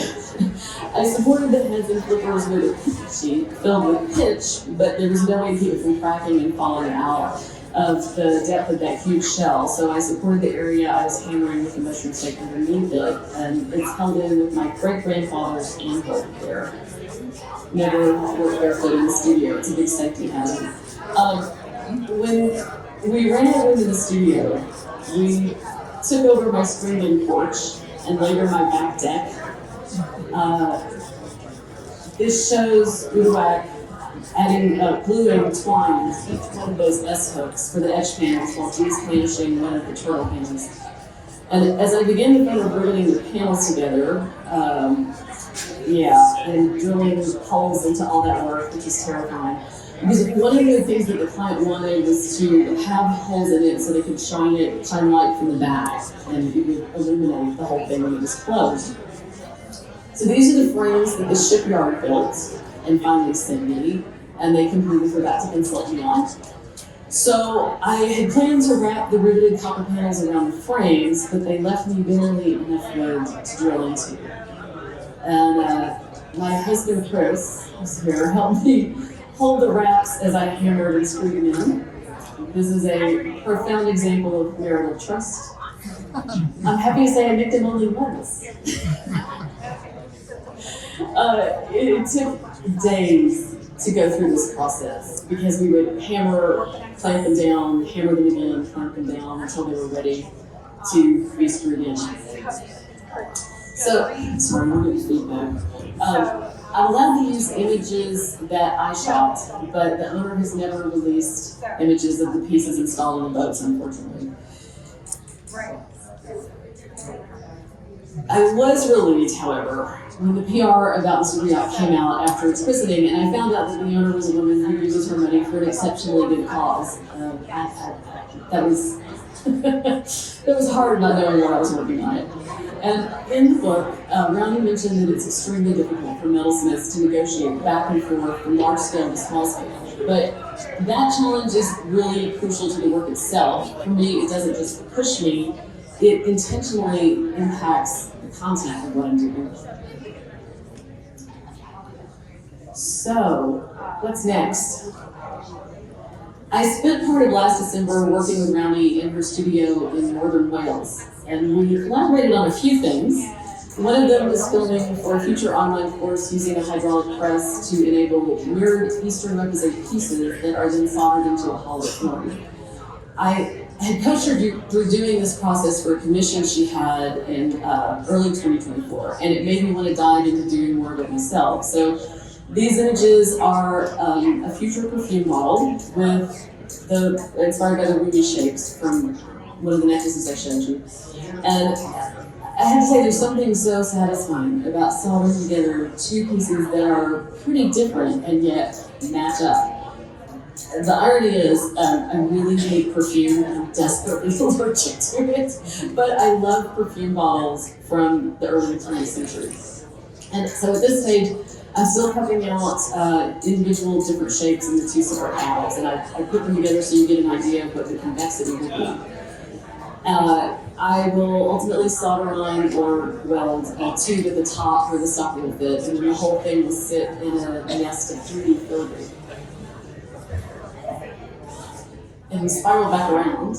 I supported the heads and flippers with a pitch sheet filled with pitch, but there was no way to keep it from cracking and falling out of the depth of that huge shell. So I supported the area I was hammering with the mushroom stake underneath it, and it's held in with my great-grandfather's ankle there. Never worked barefoot in the studio. It's a big safety hazard. When we ran out into the studio, we took over my screened-in porch and later my back deck. This shows Uduak adding gluing twine to each one of those S-hooks for the edge panels while he's finishing one of the turtle panels. And as I began to kind of riveting the panels together, and drilling holes into all that work, which is terrifying. Because one of the things that the client wanted was to have holes in it so they could shine light from the back, and it would illuminate the whole thing when it was closed. So these are the frames that the shipyard built and finally sent me, and they completely forgot to consult me on. So I had planned to wrap the riveted copper panels around the frames, but they left me barely enough wood to drill into. And my husband Chris, who's here, helped me hold the wraps as I hammered and screwed them in. This is a profound example of marital trust. I'm happy to say I nicked him only once. It took days to go through this process because we would clamp them down, hammer them again, clamp them down until they were ready to be screwed in. So, sorry, I'm getting feedback. I'm allowed to use images that I shot, but the owner has never released images of the pieces installed in the boats, unfortunately. I was relieved, however, when the PR about Mr. Riot came out after its christening, and I found out that the owner was a woman who uses her money for an exceptionally good cause. That was it was hard not knowing what I was working on it. And in the book, Roundy mentioned that it's extremely difficult for metalsmiths to negotiate back and forth from large scale to small scale. But that challenge is really crucial to the work itself. For me, it doesn't just push me, it intentionally impacts the content of what I'm doing. So, what's next? I spent part of last December working with Roundy in her studio in northern Wales, and we collaborated on a few things. One of them was filming for a future online course using a hydraulic press to enable mirrored Eastern represent pieces that are then soldered into a hollow form. I had coached her through doing this process for a commission she had in early 2024, and it made me want to dive into doing more of it myself. So these images are a future perfume model inspired by the ruby shapes from one of the necklaces I showed you. And I have to say, there's something so satisfying about soldering together two pieces that are pretty different and yet match up. The irony is, I really hate perfume and I'm desperately allergic to it, but I love perfume bottles from the early 20th century. And so at this stage, I'm still cutting out individual different shapes in the two separate bottles, and I put them together so you get an idea of what the convexity would be. I will ultimately solder on or weld a tube at the top where the stopper will fit, and then the whole thing will sit in a nest of 3D filigree. And we spiral back around.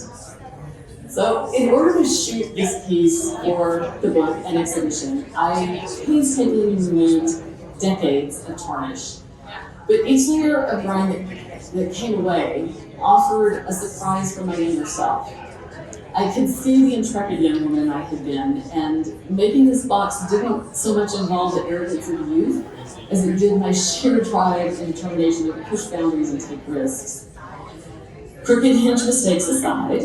So, in order to shoot this piece for the book and exhibition, I painstakingly removed decades of tarnish. But each layer of brine that came away offered a surprise for my younger self. I could see the intrepid young woman I had been, and making this box didn't so much involve the arrogance of youth as it did my sheer drive and determination to push boundaries and take risks. Crooked hinge mistakes aside,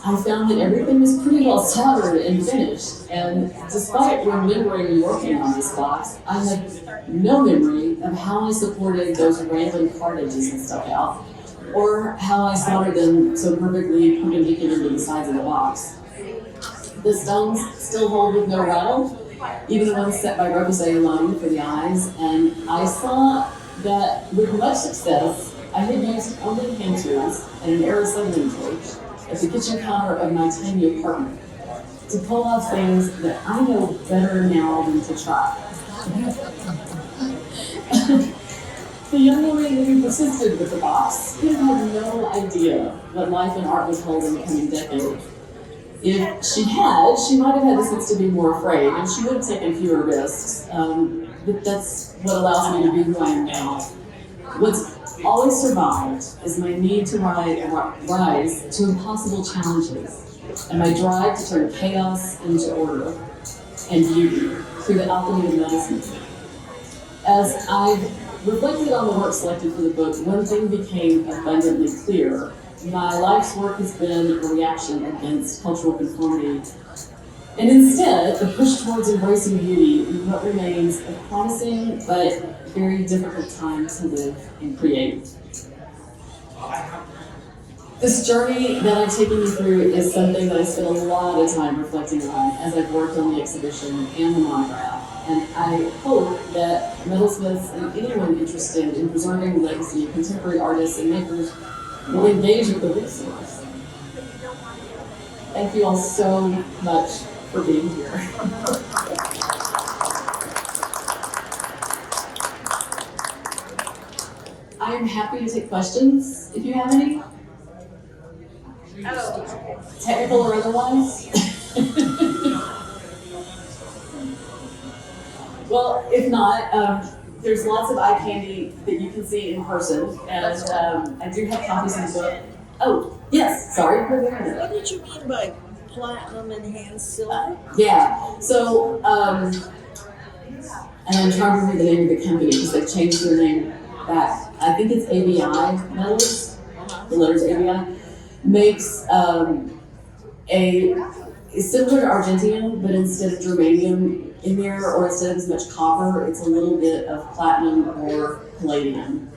I found that everything was pretty well soldered and finished, and despite remembering working on this box, I had no memory of how I supported those random card edges and stuck out, or how I soldered them so perfectly perpendicular to the sides of the box. The stones still hold with no rattle, even the ones set by Rebellious alone for the eyes, and I saw that with much success, I had used only hand tools and an air assembling torch at the kitchen counter of my tiny apartment. to pull off things that I know better now than to try. The young woman who persisted with the box could have no idea what life in art would hold in the coming decade. If she had, she might have had the sense to be more afraid, and she would have taken fewer risks. But that's what allows me to be who I am now. What's always survived is my need to rise to impossible challenges, and my drive to turn chaos into order and beauty through the alchemy of medicine. As I've reflected on the work selected for the book, one thing became abundantly clear. My life's work has been a reaction against cultural conformity, and instead the push towards embracing beauty in what remains a promising but very difficult time to live and create. This journey that I've taken you through is something that I spent a lot of time reflecting on as I've worked on the exhibition and the monograph. And I hope that metalsmiths and anyone interested in preserving the legacy of contemporary artists and makers will engage with the resource. Thank you all so much for being here. I am happy to take questions if you have any. Technical or otherwise. Well, if not, there's lots of eye candy that you can see in person, and I do have copies of the book. Oh, yes, sorry. What did you mean by platinum enhanced silver? Yeah, so, and I'm trying to remember the name of the company because they've changed their name back. I think it's ABI Metals, the letters ABI, makes it's similar to argentium, but instead of germanium in there, or instead of as much copper, it's a little bit of platinum or palladium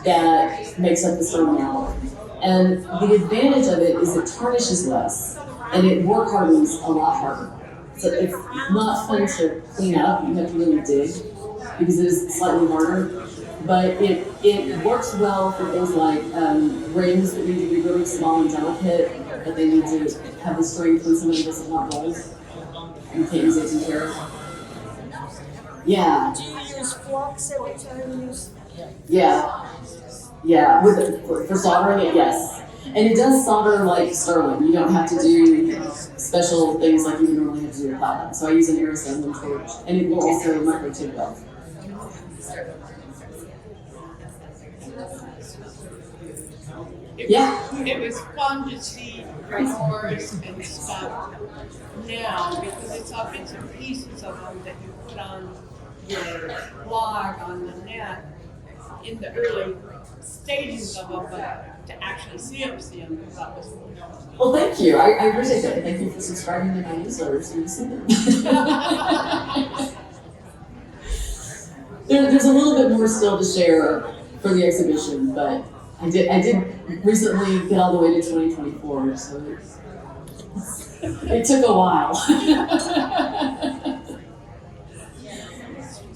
that makes up the stone alloy. And the advantage of it is it tarnishes less, and it work hardens a lot harder. So it's not fun to clean up, you have to really dig, because it is slightly harder. But it works well for things like rings that need to be really small and delicate, but they need to have the strength when somebody doesn't want gold. You can't use 18 karat. Yeah. Do you use flux every time you use? Yeah. Yeah. For soldering it, yes. And it does solder like sterling. You don't have to do special things like you would normally have to do with platinum. So I use an aerosol torch, and it will also microtip well. It was fun to see drawers and stuff now because it's all bits and pieces of them that you put on your blog on the net in the early stages of them, but to actually see them, that was cool. Well, thank you. I appreciate that. Thank you for subscribing to my newsletter so you can see them. There's a little bit more still to share for the exhibition, but I did recently get all the way to 2024, so it took a while.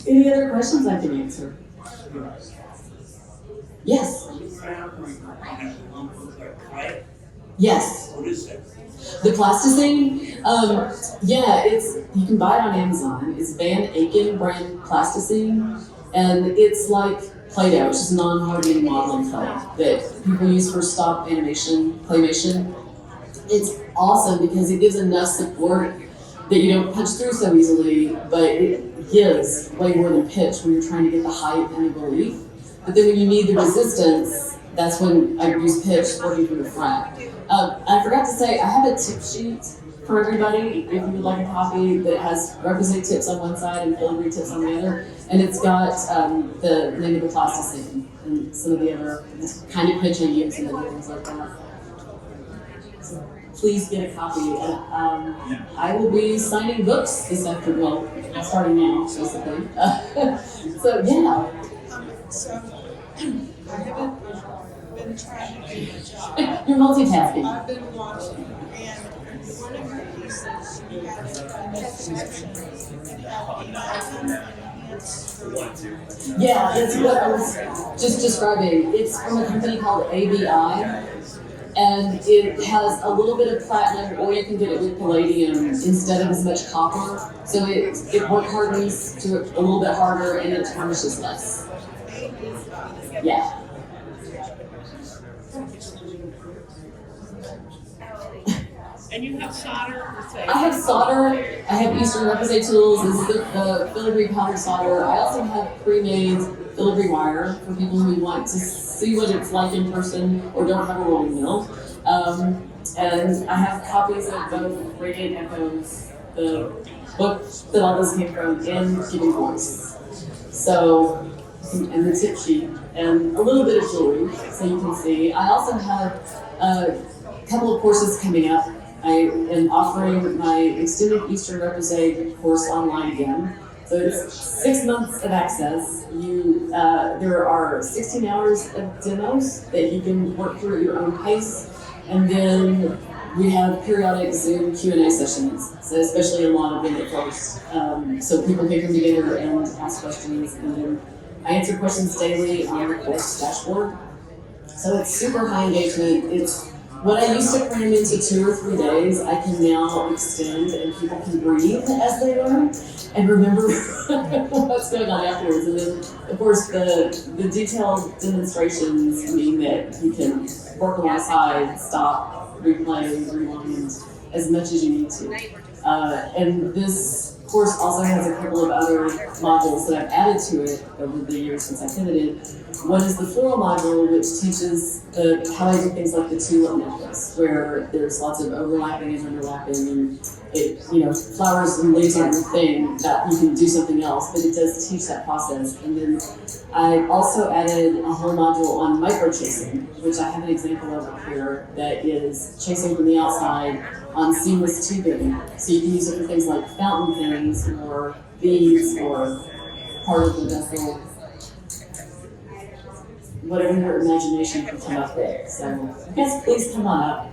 Any other questions I can answer? Yes. Yes. What is that? The plasticine, you can buy it on Amazon. It's Van Aken brand plasticine, and it's like Play-Doh, which is non-hardening modeling clay that people use for stop animation, claymation. It's awesome because it gives enough support that you don't punch through so easily, but it gives way more than pitch when you're trying to get the height and the relief. But then when you need the resistance, that's when I use pitch working from the front. I forgot to say, I have a tip sheet for everybody if you would like a copy that has requisite tips on one side and filigree tips on the other. And it's got the name of the plasticine and some of the other kind of pitch I use and other things like that. So please get a copy. And I will be signing books this afternoon. Well, starting now, basically. So yeah. So I haven't been trying to do my job. You're multitasking. I've been watching, and one of her pieces, you had a description about enhanced. Yeah, that's what I was just describing. It's from a company called ABI, And it has a little bit of platinum, or you can get it with palladium instead of as much copper. So it work hardens to a little bit harder and it tarnishes less. Yeah. And you have solder? I have solder, I have Eastern Represent tools, this is the filigree powder solder. I also have pre-made filigree wire for people who want to see what it's like in person or don't have a rolling mill. And I have copies of both Radiant Echoes, the book that all this came from, and Giving Voice. So, and the tip sheet, and a little bit of jewelry, so you can see. I also have a couple of courses coming up. I am offering my Extended Eastern Represent course online again. So it's 6 months of access. There are 16 hours of demos that you can work through at your own pace. And then we have periodic Zoom Q&A sessions, so especially a lot of them at first. So people can come together and ask questions. And then I answer questions daily on the course dashboard. So it's super high engagement. It's what I used to cram into 2 or 3 days, I can now extend, and people can breathe as they learn and remember what's going on afterwards. And then, of course, the detailed demonstrations mean that you can work alongside, stop, replay, rewind as much as you need to. And this course also has a couple of other modules that I've added to it over the years since I pivoted. One is the floral module, which teaches how I do things like the tulip necklace, where there's lots of overlapping and underlapping, and flowers and leaves aren't your thing, that you can do something else, but it does teach that process. And then I also added a whole module on micro chasing, which I have an example of up here, that is chasing from the outside on seamless tubing. So you can use it for things like fountain things or beads or part of the vessel. Whatever your imagination can come up with. So, yes, please come on up.